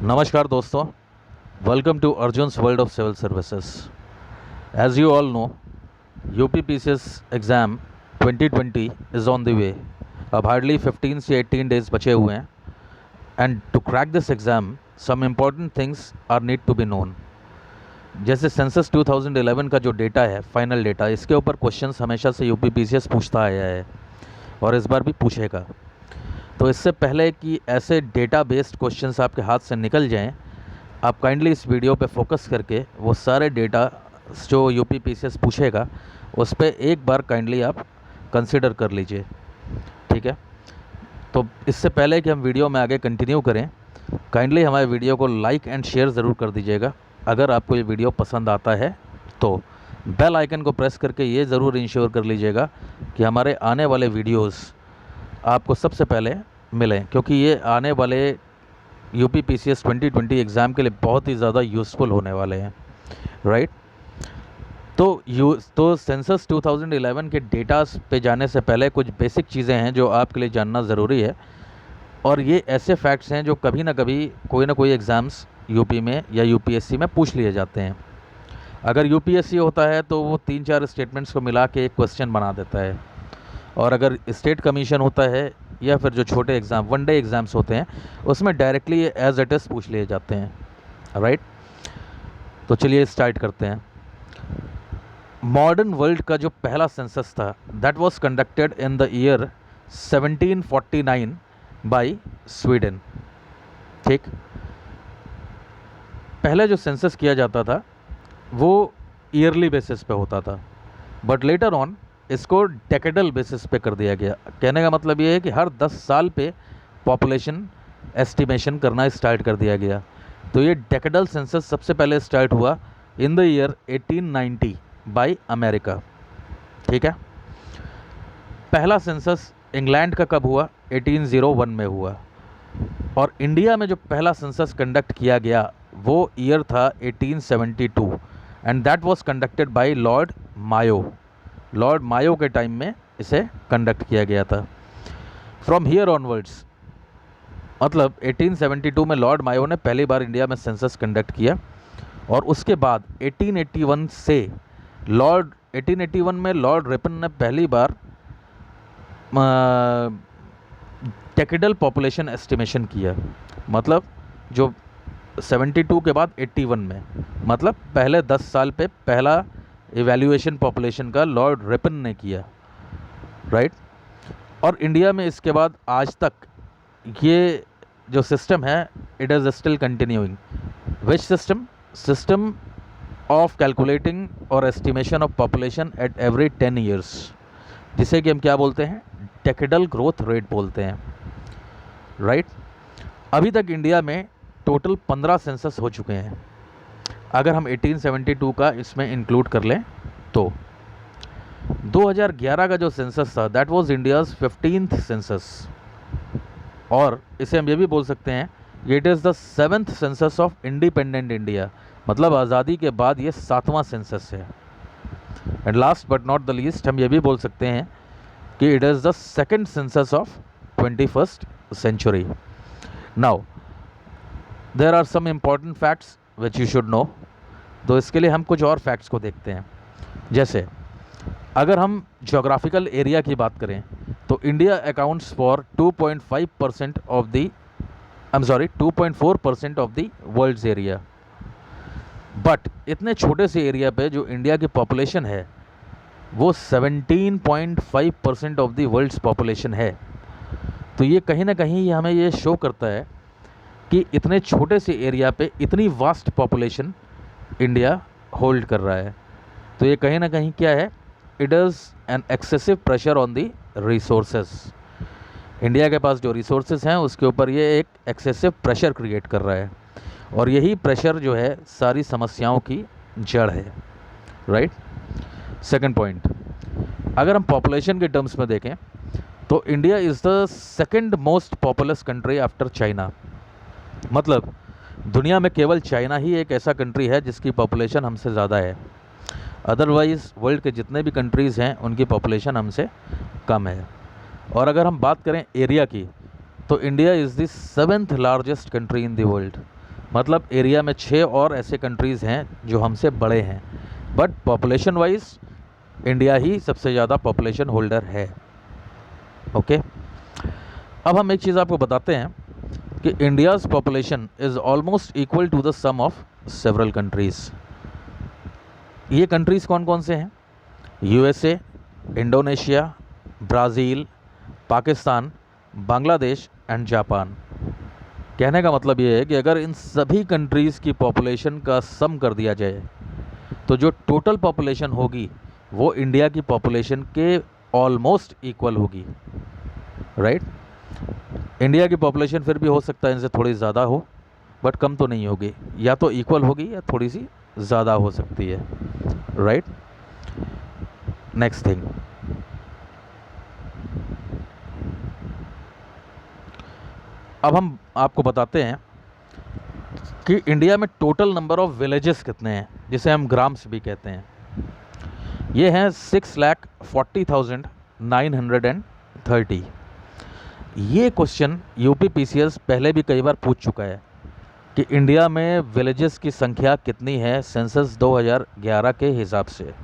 नमस्कार दोस्तों, welcome to Arjun's world of civil services. As you all know, UPPCS exam 2020 is on the way. अब hardly 15 से 18 days बचे हुए हैं and to crack this exam some important things are need to be known. जैसे census 2011 का जो data है, final data, इसके ऊपर क्वेश्चंस हमेशा से यूपीपीसीएस पूछता आया है और इस बार भी पूछेगा। तो इससे पहले कि ऐसे डेटा बेस्ड क्वेश्चंस आपके हाथ से निकल जाएं, आप काइंडली इस वीडियो पे फोकस करके वो सारे डेटा जो यूपीपीसीएस पूछेगा उस पर एक बार काइंडली आप कंसिडर कर लीजिए, ठीक है। तो इससे पहले कि हम वीडियो में आगे कंटिन्यू करें, काइंडली हमारे वीडियो को लाइक एंड शेयर ज़रूर कर दीजिएगा। अगर आपको ये वीडियो पसंद आता है तो बेल आइकन को प्रेस करके ये ज़रूर इंश्योर कर लीजिएगा कि हमारे आने वाले वीडियोस आपको सबसे पहले मिलें, क्योंकि ये आने वाले यूपीपीसीएस 2020 एग्ज़ाम के लिए बहुत ही ज़्यादा यूज़फुल होने वाले हैं, राइट। तो सेंसस 2011 के डेटास पे जाने से पहले कुछ बेसिक चीज़ें हैं जो आपके लिए जानना ज़रूरी है, और ये ऐसे फैक्ट्स हैं जो कभी ना कभी कोई ना कोई एग्ज़ाम्स यूपी में या यूपीएससी में पूछ लिए जाते हैं। अगर यूपीएससी होता है तो वो 3-4 स्टेटमेंट्स को मिला के एक क्वेश्चन बना देता है, और अगर स्टेट कमीशन होता है या फिर जो छोटे एग्ज़ाम, वनडे एग्ज़ाम्स होते हैं, उसमें डायरेक्टली एज इट इज़ पूछ लिए जाते हैं, राइट। तो चलिए स्टार्ट करते हैं। मॉडर्न वर्ल्ड का जो पहला सेंसस था, that was conducted in the year 1749 by Sweden, ठीक। पहले जो सेंसस किया जाता था वो ईयरली बेसिस पे होता था, बट लेटर ऑन इसको डेकेडल बेसिस पे कर दिया गया। कहने का मतलब ये है कि हर 10 साल पे पॉपुलेशन एस्टिमेशन करना स्टार्ट कर दिया गया। तो ये डेकेडल सेंसस सबसे पहले स्टार्ट हुआ इन द ईयर 1890 बाय अमेरिका, ठीक है। पहला सेंसस इंग्लैंड का कब हुआ? 1801 में हुआ। और इंडिया में जो पहला सेंसस कंडक्ट किया गया वो ईयर था 1872 and that was conducted by Lord Mayo. Lord Mayo के टाइम में इसे कंडक्ट किया गया था। फ्रॉम हियर ऑनवर्ड्स, मतलब 1872 में लॉर्ड मायो ने पहली बार इंडिया में सेंसस कंडक्ट किया, और उसके बाद 1881 से 1881 में लॉर्ड रिपन ने पहली बार डेकेडल पॉपुलेशन एस्टिमेशन किया। मतलब जो 72 के बाद 81 में, मतलब पहले 10 साल पे पहला इवैल्यूएशन पॉपुलेशन का लॉर्ड रिपन ने किया, राइट। और इंडिया में इसके बाद आज तक ये जो सिस्टम है, it is still continuing. Which system? System of calculating और estimation of population at every 10 years, जिसे कि हम क्या बोलते हैं? डेकेडल ग्रोथ रेट बोलते हैं, राइट। अभी तक इंडिया में टोटल 15 सेंसस हो चुके हैं। अगर हम 1872 का इसमें इंक्लूड कर लें तो 2011 का जो सेंसस था that was India's 15th census, और इसे हम ये भी बोल सकते हैं it is the 7th census of independent India. मतलब आज़ादी के बाद ये 7वां सेंसस है। And last but not the least, हम ये भी बोल सकते हैं कि it is the 2nd census of 21st century. Now there are some important facts which you should know. तो इसके लिए हम कुछ और फैक्ट्स को देखते हैं। जैसे अगर हम जोग्राफिकल एरिया की बात करें तो India accounts for 2.5% of the 2.4% of the world's area. But इतने छोटे से एरिया पे जो इंडिया की पॉपुलेशन है वो 17.5% ऑफ द वर्ल्ड्स पॉपुलेशन है। तो ये कहीं ना कहीं हमें ये शो करता है कि इतने छोटे से एरिया पे इतनी वास्ट पॉपुलेशन इंडिया होल्ड कर रहा है। तो ये कहीं ना कहीं क्या है? It is an excessive pressure on the resources. India के पास जो रिसोर्सेज हैं उसके ऊपर ये एक एक्सेसिव प्रेशर क्रिएट कर रहा है, और यही प्रेशर जो है सारी समस्याओं की जड़ है, राइट। सेकंड पॉइंट, अगर हम पॉपुलेशन के टर्म्स में देखें तो India is the 2nd most populous country after China. मतलब दुनिया में केवल चाइना ही एक ऐसा कंट्री है जिसकी पॉपुलेशन हमसे ज़्यादा है। अदरवाइज़ वर्ल्ड के जितने भी कंट्रीज़ हैं उनकी पॉपुलेशन हमसे कम है। और अगर हम बात करें एरिया की तो India is the 7th largest country in the world. मतलब एरिया में 6 और ऐसे कंट्रीज़ हैं जो हमसे बड़े हैं, बट पॉपुलेशन वाइज इंडिया ही सबसे ज़्यादा पॉपुलेशन होल्डर है। ओके, अब हम एक चीज़ आपको बताते हैं कि India's population is almost equal to the sum of several countries. ये कंट्रीज़ कौन कौन से हैं? USA, Indonesia, Brazil, Pakistan, Bangladesh and Japan. कहने का मतलब ये है कि अगर इन सभी कंट्रीज़ की पॉपुलेशन का सम कर दिया जाए तो जो टोटल पॉपुलेशन होगी वो इंडिया की पॉपुलेशन के ऑलमोस्ट इक्वल होगी, राइट। इंडिया की पॉपुलेशन फिर भी हो सकता है इनसे थोड़ी ज़्यादा हो, बट कम तो नहीं होगी, या तो इक्वल होगी या थोड़ी सी ज़्यादा हो सकती है, राइट। नेक्स्ट थिंग, अब हम आपको बताते हैं कि इंडिया में टोटल नंबर ऑफ विलेजेस कितने हैं, जिसे हम ग्राम्स भी कहते हैं। ये हैं 6,40,930। ये क्वेश्चन यूपी पीसीएस पहले भी कई बार पूछ चुका है कि इंडिया में विलेजेस की संख्या कितनी है सेंसस 2011 के हिसाब से।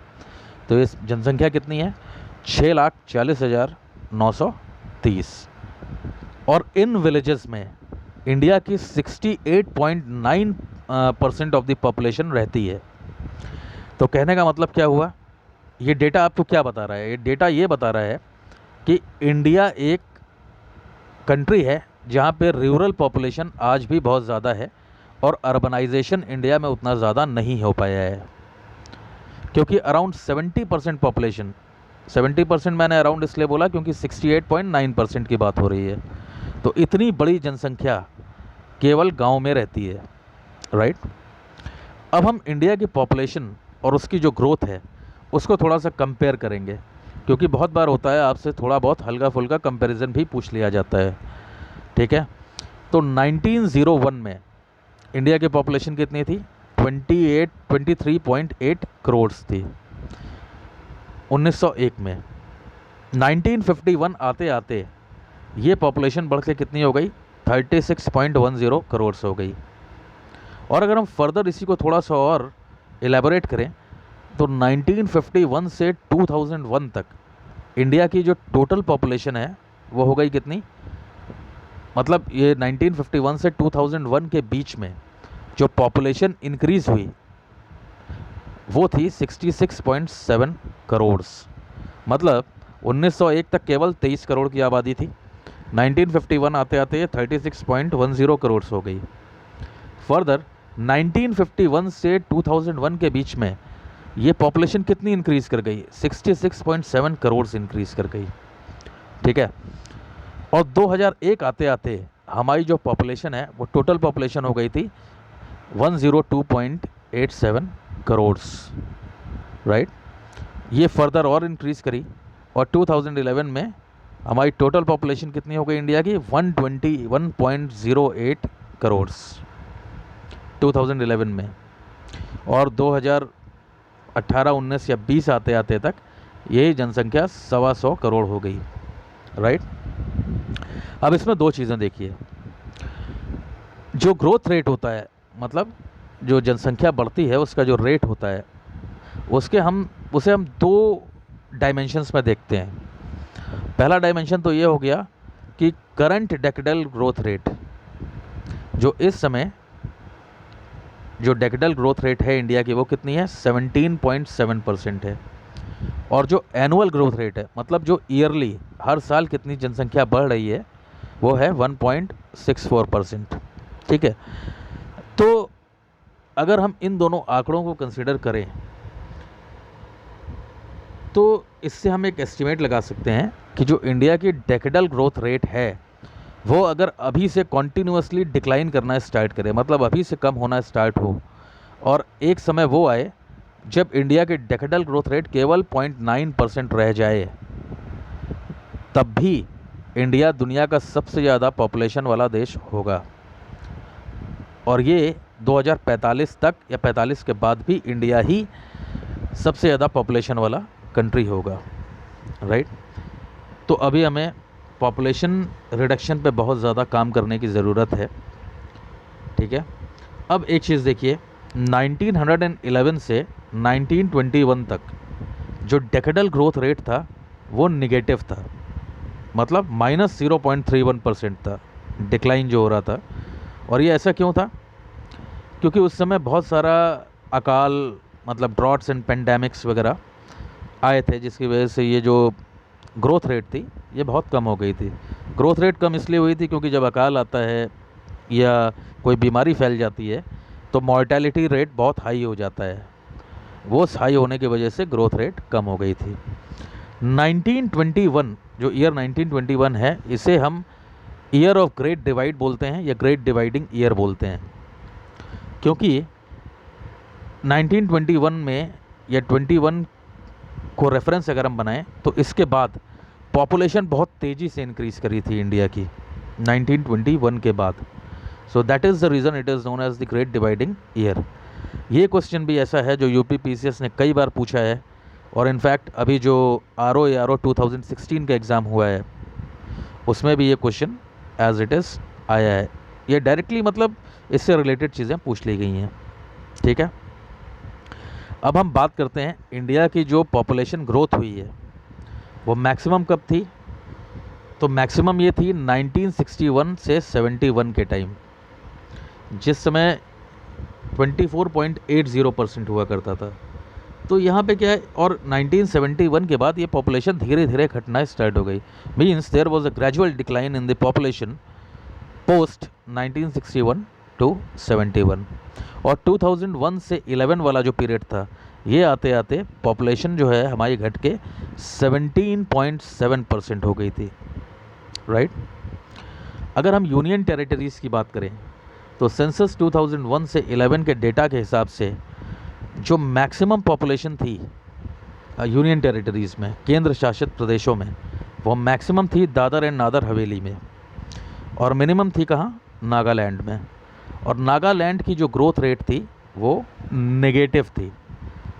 तो इस जनसंख्या कितनी है? 6,40,930। और इन विलेजेस में इंडिया की 68.9% ऑफ द पॉपुलेशन रहती है। तो कहने का मतलब क्या हुआ? ये डेटा आपको क्या बता रहा है? ये डेटा ये बता रहा है कि इंडिया एक कंट्री है जहाँ पे रूरल पॉपुलेशन आज भी बहुत ज़्यादा है और अर्बनाइजेशन इंडिया में उतना ज़्यादा नहीं हो पाया है, क्योंकि अराउंड 70% पॉपुलेशन, 70% मैंने अराउंड इसलिए बोला क्योंकि 68.9% की बात हो रही है। तो इतनी बड़ी जनसंख्या केवल गांव में रहती है, राइट। अब हम इंडिया की पॉपुलेशन और उसकी जो ग्रोथ है उसको थोड़ा सा कंपेयर करेंगे, क्योंकि बहुत बार होता है आपसे थोड़ा बहुत हल्का फुल्का कंपैरिजन भी पूछ लिया जाता है, ठीक है। तो 1901 में इंडिया की पॉपुलेशन कितनी थी? 23.8 करोड़ थी 1901 में। 1951 आते आते ये पॉपुलेशन बढ़ के कितनी हो गई? 36.10 करोड़ हो गई। और अगर हम फर्दर इसी को थोड़ा सा और एलेबोरेट करें तो 1951 से 2001 तक इंडिया की जो टोटल पॉपुलेशन है वो हो गई कितनी? मतलब ये 1951 से 2001 के बीच में जो पॉपुलेशन इंक्रीज़ हुई वो थी 66.7 करोड़। मतलब 1901 तक केवल 23 करोड़ की आबादी थी, 1951 आते आते 36.10 करोड़ हो गई। फर्दर 1951 से 2001 के बीच में ये पॉपुलेशन कितनी इंक्रीज़ कर गई? 66.7 करोड़ इंक्रीज़ कर गई, ठीक है। और 2001 आते आते हमारी जो पॉपुलेशन है वो टोटल पॉपुलेशन हो गई थी 102.87 करोड़, राइट। ये फर्दर और इंक्रीज़ करी और 2011 में हमारी टोटल पॉपुलेशन कितनी हो गई इंडिया की? 121.08 करोड़ 2011 में। और 2018, 19 या 20 आते आते तक यही जनसंख्या 125 करोड़ हो गई, राइट। अब इसमें दो चीज़ें देखिए, जो ग्रोथ रेट होता है, मतलब जो जनसंख्या बढ़ती है उसका जो रेट होता है उसे हम दो डायमेंशंस में देखते हैं। पहला डायमेंशन तो ये हो गया कि करंट डेकेडल ग्रोथ रेट, जो इस समय जो डेकेडल ग्रोथ रेट है इंडिया की वो कितनी है? 17.7% है। और जो एनुअल ग्रोथ रेट है, मतलब जो ईयरली हर साल कितनी जनसंख्या बढ़ रही है, वो है 1.64%, ठीक है। तो अगर हम इन दोनों आंकड़ों को कंसीडर करें तो इससे हम एक एस्टिमेट लगा सकते हैं कि जो इंडिया की डेकेडल ग्रोथ रेट है वो अगर अभी से कॉन्टीन्यूसली डिक्लाइन करना स्टार्ट करे, मतलब अभी से कम होना स्टार्ट हो, और एक समय वो आए जब इंडिया की डेकेडल ग्रोथ रेट केवल 0.9% रह जाए, तब भी इंडिया दुनिया का सबसे ज़्यादा पॉपुलेशन वाला देश होगा। और ये 2045 तक या 45 के बाद भी इंडिया ही सबसे ज़्यादा पॉपुलेशन वाला कंट्री होगा, राइट। तो अभी हमें पॉपुलेशन रिडक्शन पे बहुत ज़्यादा काम करने की ज़रूरत है, ठीक है। अब एक चीज़ देखिए, 1911 से 1921 तक जो डेकेडल ग्रोथ रेट था वो निगेटिव था, मतलब -0.31% था डिक्लाइन जो हो रहा था। और ये ऐसा क्यों था? क्योंकि उस समय बहुत सारा अकाल, मतलब ड्रॉट्स एंड पेंडेमिक्स वगैरह आए थे, जिसकी वजह से ये जो ग्रोथ रेट थी ये बहुत कम हो गई थी। ग्रोथ रेट कम इसलिए हुई थी क्योंकि जब अकाल आता है या कोई बीमारी फैल जाती है तो मॉर्टेलिटी रेट बहुत हाई हो जाता है। वो हाई होने की वजह से ग्रोथ रेट कम हो गई थी। 1921, जो ईयर 1921 है, इसे हम ईयर ऑफ ग्रेट डिवाइड बोलते हैं या ग्रेट डिवाइडिंग ईयर बोलते हैं, क्योंकि 1921 में या 21 को रेफरेंस अगर हम बनाएं तो इसके बाद पॉपुलेशन बहुत तेज़ी से इंक्रीज़ करी थी इंडिया की 1921 के बाद। So that is the reason it is known as the great dividing year. ये क्वेश्चन भी ऐसा है जो यूपी पीसीएस ने कई बार पूछा है, और इनफैक्ट अभी जो आर ओ 2016 का एग्ज़ाम हुआ है उसमें भी ये क्वेश्चन एज इट इज़ आया है। ये डायरेक्टली मतलब इससे रिलेटेड चीज़ें पूछ ली गई हैं। ठीक है, अब हम बात करते हैं इंडिया की जो पॉपुलेशन ग्रोथ हुई है वो मैक्सिमम कब थी। तो मैक्सिमम ये थी 1961 से 71 के टाइम, जिस समय 24.80% हुआ करता था। तो यहाँ पे क्या है, और 1971 के बाद ये पॉपुलेशन धीरे धीरे घटना स्टार्ट हो गई। Means there was a gradual decline in the population post 1961 to 71। और 2001 से 11 वाला जो पीरियड था, ये आते आते पॉपुलेशन जो है हमारी घट के 17.7% हो गई थी। राइट। अगर हम यूनियन टेरिटरीज़ की बात करें तो सेंसस 2001 से 11 के डेटा के हिसाब से जो मैक्सिमम पॉपुलेशन थी यूनियन टेरिटरीज़ में, केंद्र शासित प्रदेशों में, वो मैक्सिमम थी दादर एंड नागर हवेली में, और मिनिमम थी कहाँ? नागालैंड में। और नागालैंड की जो ग्रोथ रेट थी वो नेगेटिव थी।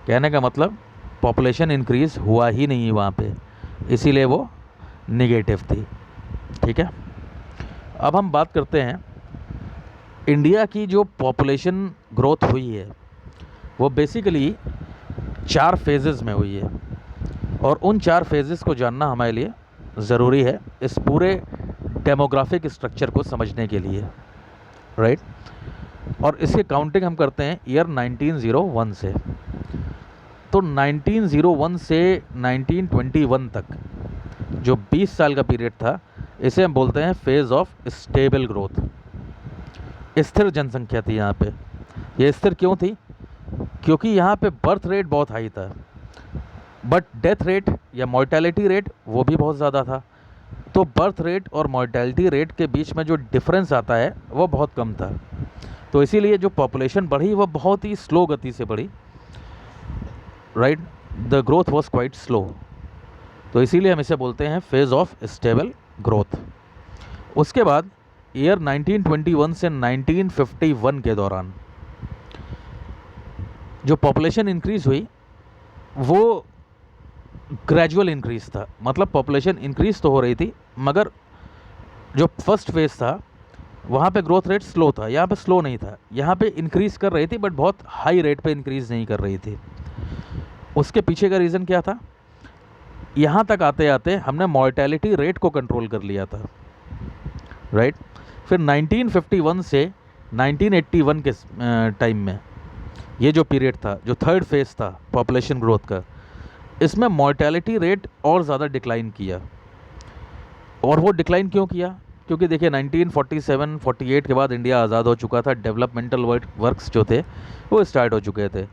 कहने का मतलब पॉपुलेशन इंक्रीज़ हुआ ही नहीं वहाँ पे, इसीलिए वो नेगेटिव थी। ठीक है, अब हम बात करते हैं इंडिया की जो पॉपुलेशन ग्रोथ हुई है वो बेसिकली 4 फेजेज़ में हुई है, और उन 4 फेजेज़ को जानना हमारे लिए ज़रूरी है इस पूरे डेमोग्राफिक स्ट्रक्चर को समझने के लिए। राइट। और इसके काउंटिंग हम करते हैं ईयर 1901 से। तो 1901 से 1921 तक जो 20 साल का पीरियड था, इसे हम बोलते हैं फेज़ ऑफ स्टेबल ग्रोथ। स्थिर जनसंख्या थी यहाँ पे। ये स्थिर क्यों थी? क्योंकि यहाँ पे बर्थ रेट बहुत हाई था, बट डेथ रेट या मॉर्टेलिटी रेट वो भी बहुत ज़्यादा था। तो बर्थ रेट और मॉर्टेलिटी रेट के बीच में जो डिफरेंस आता है वो बहुत कम था। तो इसीलिए जो पॉपुलेशन बढ़ी वो बहुत ही स्लो गति से बढ़ी। Right, the growth was quite slow. तो इसीलिए हम इसे बोलते हैं फेज़ ऑफ स्टेबल ग्रोथ। उसके बाद ईयर 1921 से 1951 के दौरान जो पॉपुलेशन इंक्रीज़ हुई वो ग्रेजुअल इंक्रीज़ था। मतलब पॉपुलेशन इंक्रीज़ तो हो रही थी, मगर जो फर्स्ट फेज़ था वहाँ पे ग्रोथ रेट स्लो था, यहाँ पे स्लो नहीं था। यहाँ पे इंक्रीज़ कर रही थी बट बहुत हाई रेट पे इंक्रीज़ नहीं कर रही थी। उसके पीछे का रीज़न क्या था? यहाँ तक आते आते हमने मॉर्टेलिटी रेट को कंट्रोल कर लिया था। राइट। फिर 1951 से 1981 के टाइम में ये जो पीरियड था, जो थर्ड फेज़ था पॉपुलेशन ग्रोथ का, इसमें मॉर्टेलिटी रेट और ज़्यादा डिक्लाइन किया। और वो डिक्लाइन क्यों किया? क्योंकि देखिए 1947-48 के बाद इंडिया आज़ाद हो चुका था। डेवलपमेंटल वर्क्स जो थे वो स्टार्ट हो चुके थे।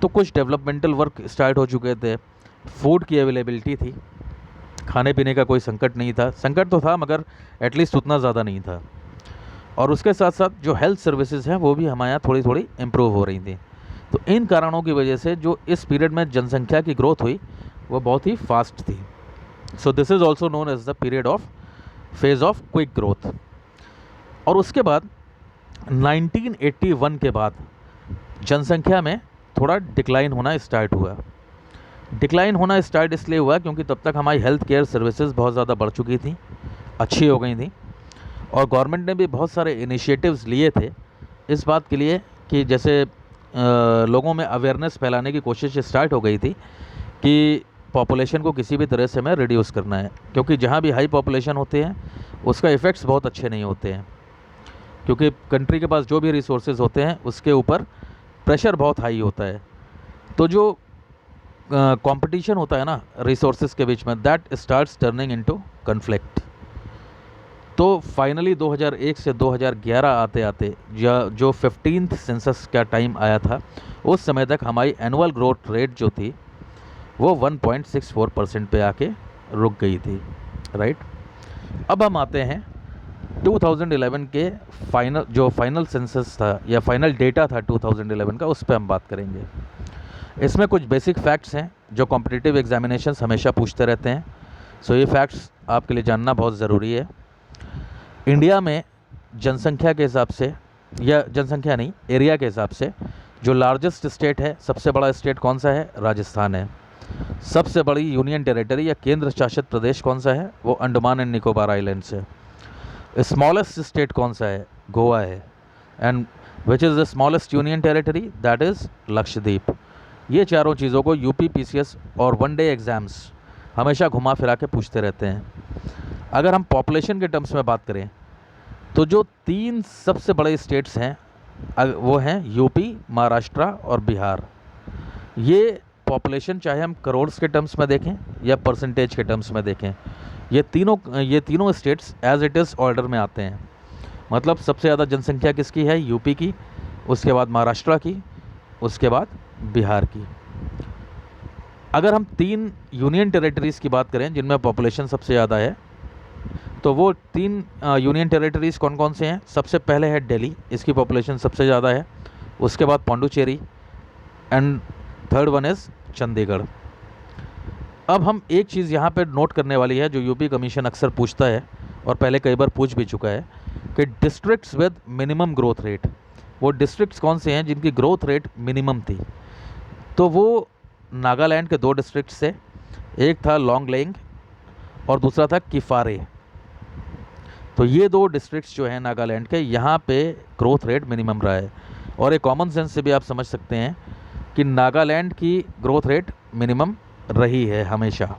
तो कुछ डेवलपमेंटल वर्क स्टार्ट हो चुके थे, फूड की अवेलेबिलिटी थी, खाने पीने का कोई संकट नहीं था। संकट तो था मगर एटलीस्ट उतना ज़्यादा नहीं था। और उसके साथ साथ जो हेल्थ सर्विसेज हैं वो भी हमारे यहाँ थोड़ी थोड़ी इम्प्रूव हो रही थी। तो इन कारणों की वजह से जो इस पीरियड में जनसंख्या की ग्रोथ हुई वो बहुत ही फास्ट थी। So this is also known as the period of phase of quick growth. और उसके बाद 1981 के बाद जनसंख्या में थोड़ा डिक्लाइन होना स्टार्ट हुआ। डिक्लाइन होना स्टार्ट इसलिए हुआ क्योंकि तब तक हमारी हेल्थ केयर सर्विसेज बहुत ज़्यादा बढ़ चुकी थी, अच्छी हो गई थी, और गवर्नमेंट ने भी बहुत सारे इनिशिएटिव्स लिए थे इस बात के लिए कि जैसे लोगों में अवेयरनेस फैलाने की कोशिश स्टार्ट हो गई थी कि पॉपुलेशन को किसी भी तरह से हमें रिड्यूस करना है, क्योंकि जहाँ भी हाई पॉपुलेशन होते हैं उसका इफ़ेक्ट्स बहुत अच्छे नहीं होते हैं, क्योंकि कंट्री के पास जो भी रिसोर्सेज होते हैं उसके ऊपर प्रेशर बहुत हाई होता है। तो जो कंपटीशन होता है ना रिसोर्सेज के बीच में, that starts turning into conflict. तो फाइनली 2001 से 2011 आते आते जो 15th सेंसस का टाइम आया था, उस समय तक हमारी एनुअल ग्रोथ रेट जो थी वो 1.64% पे आके रुक गई थी, राइट। अब हम आते हैं 2011 के फाइनल सेंसस था या फाइनल डेटा था 2011 का, उस पर हम बात करेंगे। इसमें कुछ बेसिक फैक्ट्स हैं जो कॉम्पिटिटिव एग्जामिनेशंस हमेशा पूछते रहते हैं, सो ये फैक्ट्स आपके लिए जानना बहुत ज़रूरी है। इंडिया में जनसंख्या के हिसाब से, या जनसंख्या नहीं, एरिया के हिसाब से जो लार्जेस्ट स्टेट है, सबसे बड़ा स्टेट कौन सा है? राजस्थान है। सबसे बड़ी यूनियन टेरिटरी या केंद्र शासित प्रदेश कौन सा है? वो अंडमान एंड निकोबार आइलैंड्स है। स्मॉलेस्ट स्टेट कौन सा है? गोवा है। And which is the smallest union territory? That is Lakshadweep. ये चारों चीज़ों को यूपी पीसीएस और वन डे एग्ज़ाम्स हमेशा घुमा फिरा के पूछते रहते हैं। अगर हम पॉपुलेशन के टर्म्स में बात करें तो जो 3 सबसे बड़े स्टेट्स हैं वो हैं यूपी, महाराष्ट्र और बिहार। ये पॉपुलेशन चाहे हम करोड़्स के टर्म्स में देखें या परसेंटेज के टर्म्स में देखें, ये तीनों states as it is order में आते हैं। मतलब सबसे ज़्यादा जनसंख्या किसकी है? यूपी की, उसके बाद महाराष्ट्र की, उसके बाद बिहार की। अगर हम 3 यूनियन टेरिटरीज़ की बात करें जिनमें पॉपुलेशन सबसे ज़्यादा है, तो वो 3 यूनियन टेरिटरीज़ कौन कौन से हैं? सबसे पहले है दिल्ली, इसकी पॉपुलेशन सबसे ज़्यादा है। उसके बाद Pondicherry and third one is Chandigarh. अब हम एक चीज़ यहाँ पे नोट करने वाली है जो यूपी कमीशन अक्सर पूछता है और पहले कई बार पूछ भी चुका है कि districts with minimum growth rate, वो डिस्ट्रिक्ट्स कौन से हैं जिनकी ग्रोथ रेट मिनिमम थी? तो वो नागालैंड के 2 डिस्ट्रिक्ट्स थे, एक था लॉन्गलेंग और दूसरा था किफारे। तो ये 2 डिस्ट्रिक्ट्स जो हैं नागालैंड के, यहाँ पे ग्रोथ रेट मिनिमम रहा है। और एक कॉमन सेंस से भी आप समझ सकते हैं कि नागालैंड की ग्रोथ रेट मिनिमम रही है हमेशा।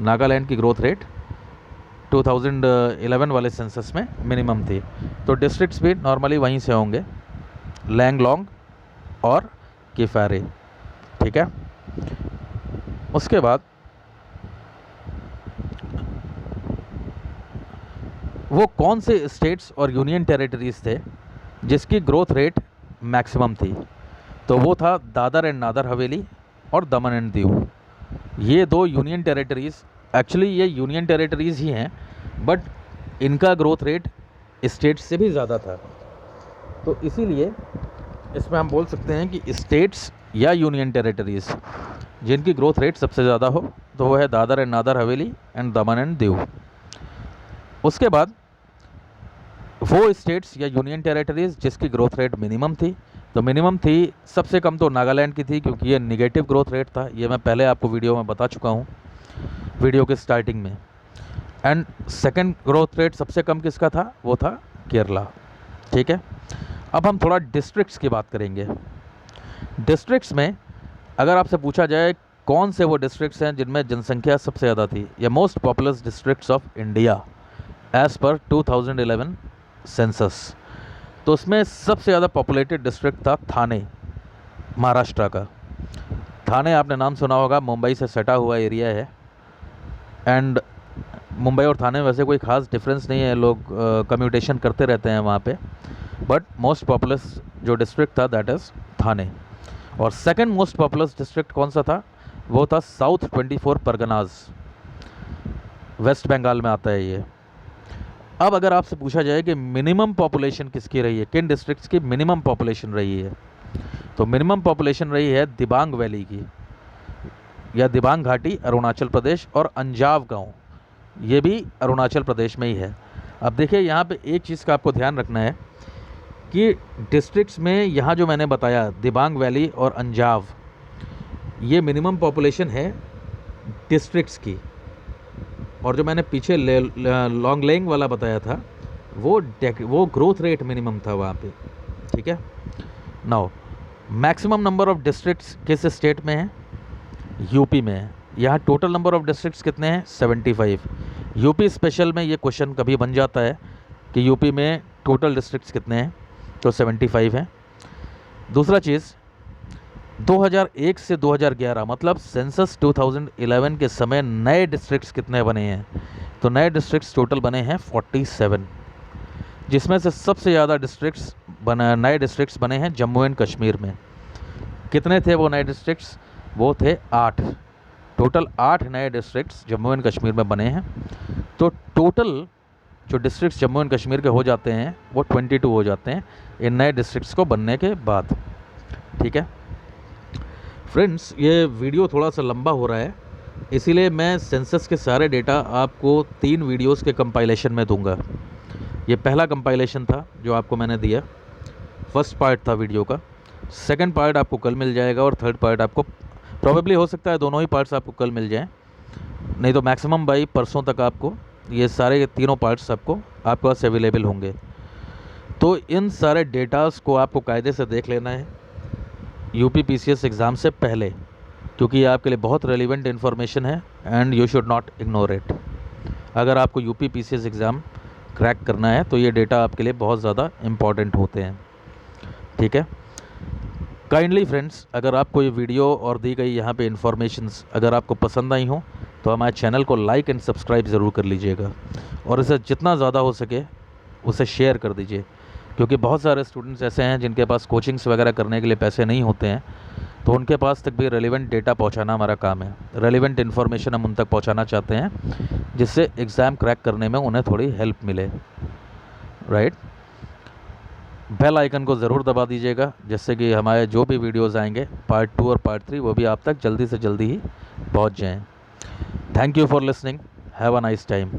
नागालैंड की ग्रोथ रेट 2011 वाले सेंसस में मिनिमम थी। तो डिस्ट्रिक्ट्स भी नॉर्मली वहीं से होंगे, लैंगलोंग और किफारे, ठीक है। उसके बाद वो कौन से स्टेट्स और यूनियन टेरिटरीज़ थे जिसकी ग्रोथ रेट मैक्सिमम थी? तो वो था दादर एंड नागर हवेली और दमन एंड दीव। ये 2 यूनियन टेरिटरीज़, एक्चुअली ये यूनियन टेरिटरीज़ ही हैं, बट इनका ग्रोथ रेट स्टेट्स से भी ज़्यादा था। तो इसीलिए इसमें हम बोल सकते हैं कि स्टेट्स या यूनियन टेरिटरीज़ जिनकी ग्रोथ रेट सबसे ज़्यादा हो तो वो है Dadar and Nagar Haveli and Daman and Diu. उसके बाद वो स्टेट्स या यूनियन टेरिटरीज़ जिसकी ग्रोथ रेट मिनिमम थी, तो मिनिमम थी, सबसे कम तो नागालैंड की थी क्योंकि ये निगेटिव ग्रोथ रेट था, ये मैं पहले आपको वीडियो में बता चुका हूँ, वीडियो के स्टार्टिंग में। एंड सेकंड ग्रोथ रेट सबसे कम किसका था? वो था केरला, ठीक है। अब हम थोड़ा डिस्ट्रिक्ट्स की बात करेंगे। डिस्ट्रिक्ट्स में अगर आपसे पूछा जाए कौन से वो डिस्ट्रिक्ट्स हैं जिनमें जनसंख्या सबसे ज़्यादा थी, या most populous districts of India as per 2011 census, तो उसमें सबसे ज़्यादा पॉपुलेटेड डिस्ट्रिक्ट था थाने, महाराष्ट्र का। थाने आपने नाम सुना होगा, मुंबई से सटा हुआ एरिया है। एंड मुंबई और थाने में वैसे कोई ख़ास डिफरेंस नहीं है, लोग कम्यूटेशन करते रहते हैं वहाँ पे, बट मोस्ट पॉपुलस जो डिस्ट्रिक्ट था दैट इज़ थाने। और सेकंड मोस्ट पॉपुलस डिस्ट्रिक्ट कौन सा था? वो था साउथ 24 परगनाज, वेस्ट बंगाल में आता है ये। अब अगर आपसे पूछा जाए कि मिनिमम पॉपुलेशन किसकी रही है, किन डिस्ट्रिक्ट्स की मिनिमम पॉपुलेशन रही है, तो मिनिमम पॉपुलेशन रही है दिबांग वैली की या दिबांग घाटी, अरुणाचल प्रदेश, और अंजाव गांव, ये भी अरुणाचल प्रदेश में ही है। अब देखिए यहाँ पे एक चीज़ का आपको ध्यान रखना है कि डिस्ट्रिक्ट्स में यहाँ जो मैंने बताया दिबांग वैली और अंजाव, ये मिनिमम पॉपुलेशन है डिस्ट्रिक्ट्स की, और जो मैंने पीछे लॉन्गलेंग वाला बताया था वो ग्रोथ रेट मिनिमम था वहाँ पे, ठीक है। Now maximum number of districts किस स्टेट में है? यूपी में है। यहाँ टोटल नंबर ऑफ डिस्ट्रिक्ट्स कितने हैं? 75। यूपी स्पेशल में ये क्वेश्चन कभी बन जाता है कि यूपी में टोटल डिस्ट्रिक्ट्स कितने हैं, तो 75 हैं। दूसरा चीज़, 2001 से 2011 मतलब सेंसस 2011 के समय नए डिस्ट्रिक्ट्स कितने बने हैं? तो नए डिस्ट्रिक्ट्स टोटल बने हैं 47, जिसमें से सबसे ज़्यादा नए डिस्ट्रिक्ट्स बने हैं जम्मू एंड कश्मीर में। कितने थे वो नए डिस्ट्रिक्ट्स? वो थे 8। टोटल 8 नए डिस्ट्रिक्ट्स जम्मू एंड कश्मीर में बने हैं। तो टोटल जो डिस्ट्रिक्ट्स जम्मू एंड कश्मीर के हो जाते हैं वो 22 हो जाते हैं इन नए डिस्ट्रिक्ट्स को बनने के बाद, ठीक है। फ्रेंड्स, ये वीडियो थोड़ा सा लंबा हो रहा है, इसीलिए मैं सेंसस के सारे डेटा आपको 3 वीडियोस के कंपाइलेशन में दूंगा। ये पहला कंपाइलेशन था जो आपको मैंने दिया, फर्स्ट पार्ट था वीडियो का। सेकंड पार्ट आपको कल मिल जाएगा और थर्ड पार्ट आपको प्रॉबेबली हो सकता है दोनों ही पार्ट्स आपको कल मिल जाएं, नहीं तो मैक्सिमम बाई परसों तक आपको ये सारे तीनों पार्ट्स आपके पास अवेलेबल होंगे। तो इन सारे डेटास को आपको कायदे से देख लेना है यूपी पीसीएस एग्ज़ाम से पहले, क्योंकि ये आपके लिए बहुत रेलिवेंट इन्फॉर्मेशन है and you should not ignore it. अगर आपको यूपी पीसीएस एग्ज़ाम क्रैक करना है तो ये डेटा आपके लिए बहुत ज़्यादा इम्पॉर्टेंट होते हैं, ठीक है। काइंडली फ्रेंड्स, अगर आपको ये वीडियो और दी गई यहाँ पे इन्फॉर्मेशंस अगर आपको पसंद आई हो तो हमारे चैनल को लाइक एंड सब्सक्राइब ज़रूर कर लीजिएगा और इसे जितना ज़्यादा हो सके उसे शेयर कर दीजिए, क्योंकि बहुत सारे स्टूडेंट्स ऐसे हैं जिनके पास कोचिंग्स वगैरह करने के लिए पैसे नहीं होते हैं, तो उनके पास तक भी रेलिवेंट डेटा पहुंचाना हमारा काम है। रेलिवेंट इन्फॉर्मेशन हम उन तक पहुंचाना चाहते हैं जिससे एग्ज़ाम क्रैक करने में उन्हें थोड़ी हेल्प मिले, राइट। बेल आइकन को ज़रूर दबा दीजिएगा जिससे कि हमारे जो भी वीडियोज़ आएंगे पार्ट 2 और पार्ट 3 वो भी आप तक जल्दी से जल्दी ही पहुंच जाएं। Thank you for listening, have a nice time.